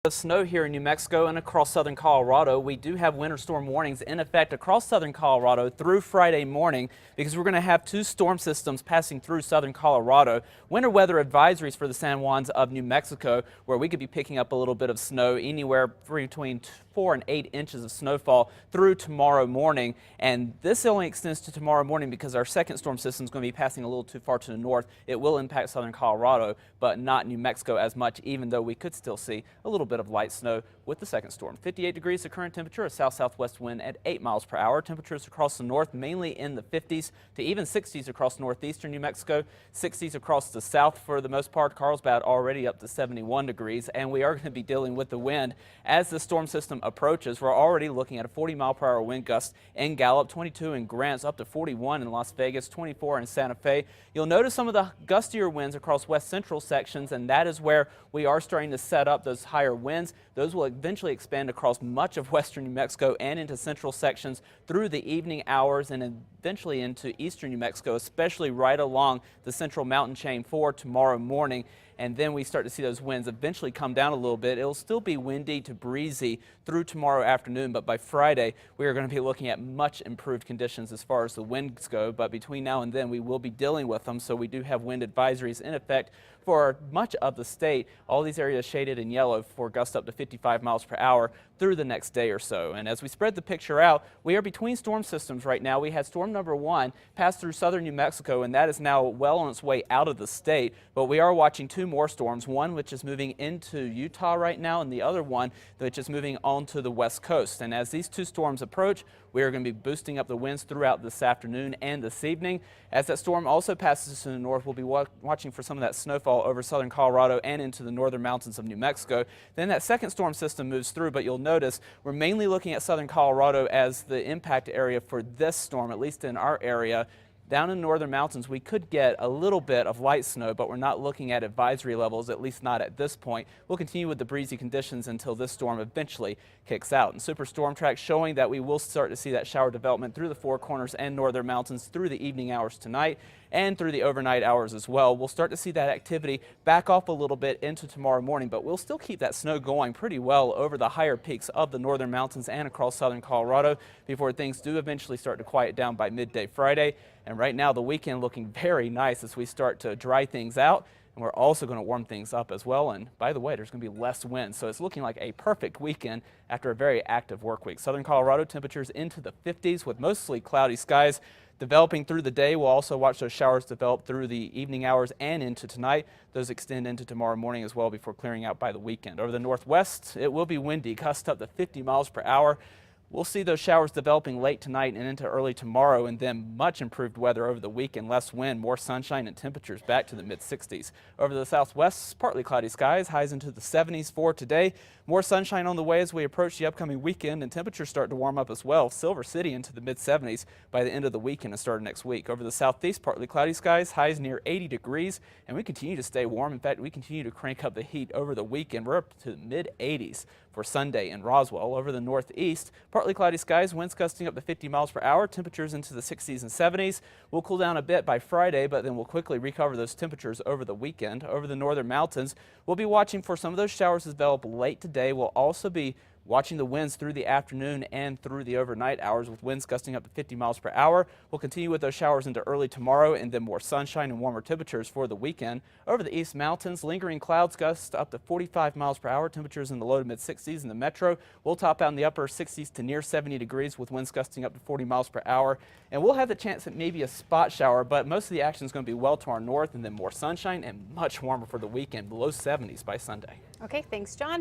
Of snow here in New Mexico and across southern Colorado. We do have winter storm warnings in effect across southern Colorado through Friday morning because we're going to have two storm systems passing through southern Colorado. Winter weather advisories for the San Juans of New Mexico, where we could be picking up a little bit of snow, anywhere between 4 and 8 inches of snowfall through tomorrow morning. And this only extends to tomorrow morning because our second storm system is going to be passing a little too far to the north. It will impact southern Colorado, but not New Mexico as much, even though we could still see a little bit of light snow with the second storm. 58 degrees the current temperature, a south-southwest wind at 8 miles per hour. Temperatures across the north mainly in the 50s to even 60s across northeastern New Mexico, 60s across the south for the most part. Carlsbad already up to 71 degrees, and we are going to be dealing with the wind as the storm system approaches. We're already looking at a 40-mile-per-hour wind gust in Gallup, 22 in Grants, up to 41 in Las Vegas, 24 in Santa Fe. You'll notice some of the gustier winds across west central sections, and that is where we are starting to set up those higher winds. Those will eventually expand across much of western New Mexico and into central sections through the evening hours and eventually into eastern New Mexico, especially right along the central mountain chain for tomorrow morning. And then we start to see those winds eventually come down a little bit. It'll still be windy to breezy through tomorrow afternoon, but by Friday we are going to be looking at much improved conditions as far as the winds go. But between now and then we will be dealing with them, so we do have wind advisories in effect for much of the state. All these areas shaded in yellow for gusts up to 55 miles per hour through the next day or so. And as we spread the picture out, we are between storm systems right now. We had storm number 1 pass through southern New Mexico, and that is now well on its way out of the state. But we are watching two more storms, one which is moving into Utah right now, and the other one which is moving onto the west coast. And as these two storms approach, we are going to be boosting up the winds throughout this afternoon and this evening. As that storm also passes to the north, we'll be watching for some of that snowfall over southern Colorado and into the northern mountains of New Mexico. Then that second storm system moves through, but you'll notice we're mainly looking at southern Colorado as the impact area for this storm, at least in our area. Down in northern mountains, we could get a little bit of light snow, but we're not looking at advisory levels, at least not at this point. We'll continue with the breezy conditions until this storm eventually kicks out. And Super Storm Track showing that we will start to see that shower development through the Four Corners and northern mountains through the evening hours tonight and through the overnight hours as well. We'll start to see that activity back off a little bit into tomorrow morning, but we'll still keep that snow going pretty well over the higher peaks of the northern mountains and across southern Colorado before things do eventually start to quiet down by midday Friday. And right now the weekend looking very nice as we start to dry things out. And we're also going to warm things up as well. And by the way, there's going to be less wind, so it's looking like a perfect weekend after a very active work week. Southern Colorado temperatures into the 50s with mostly cloudy skies developing through the day. We'll also watch those showers develop through the evening hours and into tonight. Those extend into tomorrow morning as well before clearing out by the weekend. Over the northwest, it will be windy, gusts up to 50 miles per hour. We'll see those showers developing late tonight and into early tomorrow, and then much improved weather over the weekend. Less wind, more sunshine, and temperatures back to the mid-60s. Over the southwest, partly cloudy skies, highs into the 70s for today. More sunshine on the way as we approach the upcoming weekend, and temperatures start to warm up as well. Silver City into the mid-70s by the end of the weekend and start of next week. Over the southeast, partly cloudy skies, highs near 80 degrees, and we continue to stay warm. In fact, we continue to crank up the heat over the weekend. We're up to the mid-80s for Sunday in Roswell. Over the northeast, partly cloudy skies, winds gusting up to 50 miles per hour, temperatures into the 60s and 70s. We'll cool down a bit by Friday, but then we'll quickly recover those temperatures over the weekend. Over the northern mountains, we'll be watching for some of those showers to develop late today. We'll also be watching the winds through the afternoon and through the overnight hours with winds gusting up to 50 miles per hour. We'll continue with those showers into early tomorrow and then more sunshine and warmer temperatures for the weekend. Over the east mountains, lingering clouds gust up to 45 miles per hour. Temperatures in the low to mid 60s in the metro. We'll top out in the upper 60s to near 70 degrees with winds gusting up to 40 miles per hour. And we'll have the chance at maybe a spot shower, but most of the action is going to be well to our north, and then more sunshine and much warmer for the weekend, below 70s by Sunday. Okay, thanks, John.